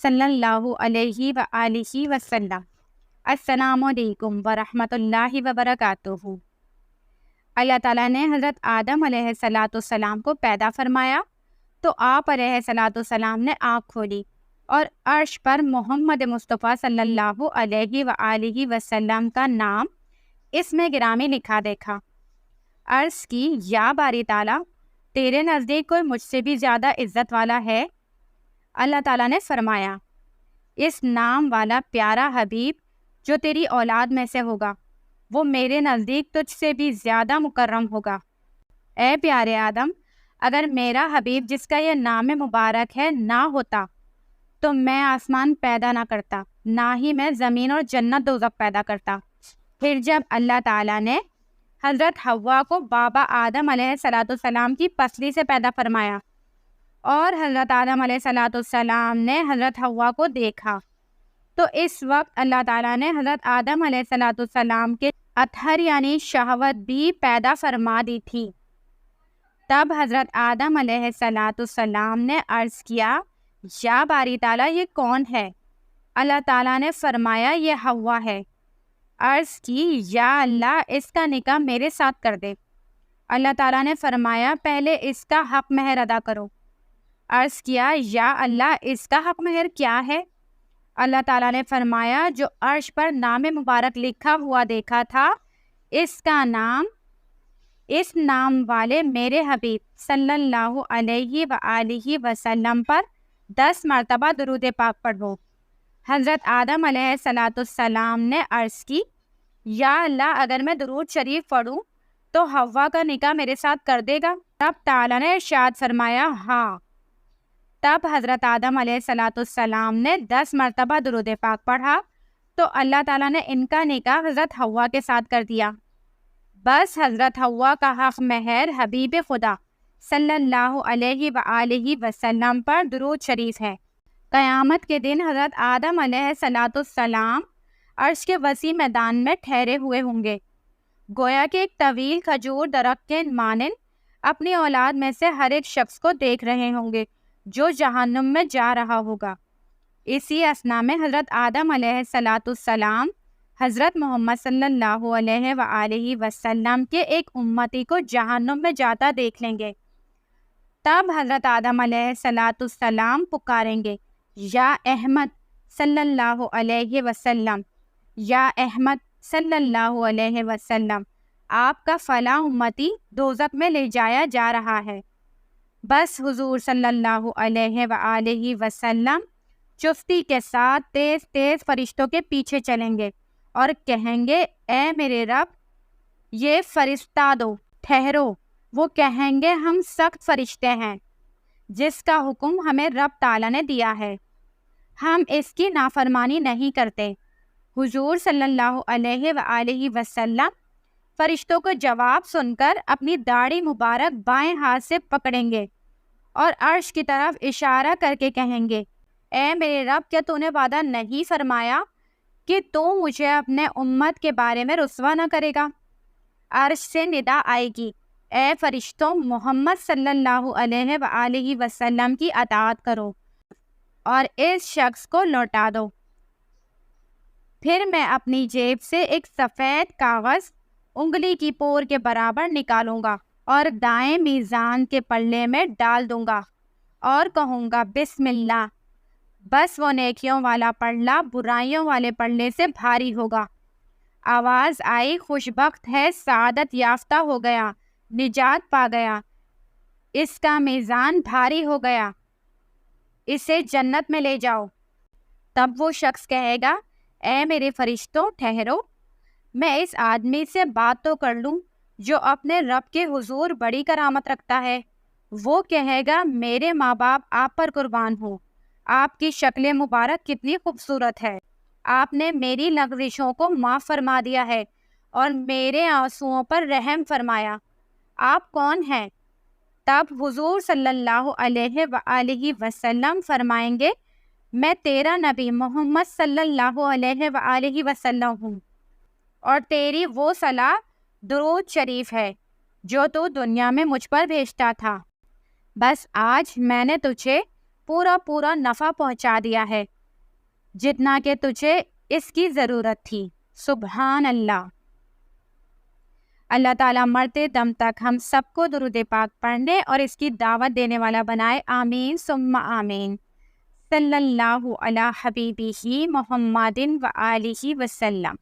صلی اللہ علیہ وآلہ وسلم۔ السلام علیکم ورحمۃ اللہ وبرکاتہ۔ اللہ تعالیٰ نے حضرت آدم علیہ السلام کو پیدا فرمایا تو آپ علیہ السلام نے آنکھ کھولی اور عرش پر محمد مصطفیٰ صلی اللہ علیہ وآلہ وسلم کا نام اس میں گرامی لکھا دیکھا۔ عرض کی، یا باری تعالیٰ، تیرے نزدیک کوئی مجھ سے بھی زیادہ عزت والا ہے؟ اللہ تعالیٰ نے فرمایا، اس نام والا پیارا حبیب جو تیری اولاد میں سے ہوگا وہ میرے نزدیک تجھ سے بھی زیادہ مکرم ہوگا۔ اے پیارے آدم، اگر میرا حبیب جس کا یہ نام مبارک ہے نہ ہوتا تو میں آسمان پیدا نہ کرتا، نہ ہی میں زمین اور جنت دوزخ پیدا کرتا۔ پھر جب اللہ تعالیٰ نے حضرت حوا کو بابا آدم علیہ السلام کی پسلی سے پیدا فرمایا اور حضرت آدم علیہ السلام نے حضرت حوا کو دیکھا تو اس وقت اللہ تعالیٰ نے حضرت آدم علیہ السلام کے اطہر یعنی شہوت بھی پیدا فرما دی تھی۔ تب حضرت آدم علیہ السلام نے عرض کیا، یا باری تعالیٰ، یہ کون ہے؟ اللہ تعالیٰ نے فرمایا، یہ حوا ہے۔ عرض کی، یا اللہ، اس کا نکاح میرے ساتھ کر دے۔ اللہ تعالیٰ نے فرمایا، پہلے اس کا حق مہر ادا کرو۔ عرض کیا، یا اللہ، اس کا حق مہر کیا ہے؟ اللہ تعالیٰ نے فرمایا، جو عرش پر نام مبارک لکھا ہوا دیکھا تھا اس کا نام اس نام والے میرے حبیب صلی اللہ علیہ وآلہ وسلم پر 10 مرتبہ درود پاک پڑھو۔ حضرت آدم علیہ السلام نے عرض کی، یا اللہ، اگر میں درود شریف پڑھوں تو حوا کا نکاح میرے ساتھ کر دے گا؟ رب تعالیٰ نے ارشاد فرمایا، ہاں۔ تب حضرت آدم علیہ السلام نے 10 مرتبہ درود پاک پڑھا تو اللہ تعالیٰ نے ان کا نکاح حضرت حوا کے ساتھ کر دیا۔ بس حضرت حوا کا حق مہر حبیب خدا صلی اللہ علیہ وآلہ وسلم پر درود شریف ہے۔ قیامت کے دن حضرت آدم علیہ السلام عرش کے وسیع میدان میں ٹھہرے ہوئے ہوں گے، گویا کہ ایک طویل کھجور درخت کے مانند اپنی اولاد میں سے ہر ایک شخص کو دیکھ رہے ہوں گے جو جہنم میں جا رہا ہوگا۔ اسی اثنا میں حضرت آدم علیہ السلام حضرت محمد صلی اللہ علیہ وآلہ وسلم کے ایک امتی کو جہنم میں جاتا دیکھ لیں گے۔ تب حضرت آدم علیہ السلام پکاریں گے، یا احمد صلی اللہ علیہ وسلم، یا احمد صلی اللہ علیہ وسلم، آپ کا فلاں امتی دوزخ میں لے جایا جا رہا ہے۔ بس حضور صلی اللہ علیہ وآلہ وسلم چستی کے ساتھ تیز تیز فرشتوں کے پیچھے چلیں گے اور کہیں گے، اے میرے رب، یہ فرشتہ دو، ٹھہرو۔ وہ کہیں گے، ہم سخت فرشتے ہیں جس کا حکم ہمیں رب تعالیٰ نے دیا ہے، ہم اس کی نافرمانی نہیں کرتے۔ حضور صلی اللہ علیہ وآلہ وسلم فرشتوں کو جواب سن کر اپنی داڑھی مبارک بائیں ہاتھ سے پکڑیں گے اور عرش کی طرف اشارہ کر کے کہیں گے، اے میرے رب، کیا تو نے وعدہ نہیں فرمایا کہ تو مجھے اپنے امت کے بارے میں رسوا نہ کرے گا؟ عرش سے ندا آئے گی، اے فرشتوں، محمد صلی اللہ علیہ وآلہ وسلم کی اطاعت کرو اور اس شخص کو لوٹا دو۔ پھر میں اپنی جیب سے ایک سفید کاغذ انگلی کی پور کے برابر نکالوں گا اور دائیں میزان کے پلے میں ڈال دوں گا اور کہوں گا، بسم اللہ۔ بس وہ نیکیوں والا پلڑا برائیوں والے پلڑے سے بھاری ہوگا۔ آواز آئی، خوش بخت ہے، سعادت یافتہ ہو گیا، نجات پا گیا، اس کا میزان بھاری ہو گیا، اسے جنت میں لے جاؤ۔ تب وہ شخص کہے گا، اے میرے فرشتوں، ٹھہرو، میں اس آدمی سے بات تو کر لوں جو اپنے رب کے حضور بڑی کرامت رکھتا ہے۔ وہ کہے گا، میرے ماں باپ آپ پر قربان ہوں، آپ کی شکل مبارک کتنی خوبصورت ہے، آپ نے میری لغزشوں کو معاف فرما دیا ہے اور میرے آنسوؤں پر رحم فرمایا، آپ کون ہیں؟ تب حضور صلی اللہ علیہ وآلہ وسلم فرمائیں گے، میں تیرا نبی محمد صلی اللہ علیہ وآلہ وسلم ہوں اور تیری وہ صلاح درود شریف ہے جو تو دنیا میں مجھ پر بھیجتا تھا۔ بس آج میں نے تجھے پورا پورا نفع پہنچا دیا ہے جتنا کہ تجھے اس کی ضرورت تھی۔ سبحان اللہ۔ اللہ تعالیٰ مرتے دم تک ہم سب کو درود پاک پڑھنے اور اس کی دعوت دینے والا بنائے، آمین ثم آمین۔ صلی اللہ علی حبیبہ محمد و آلہ وسلم۔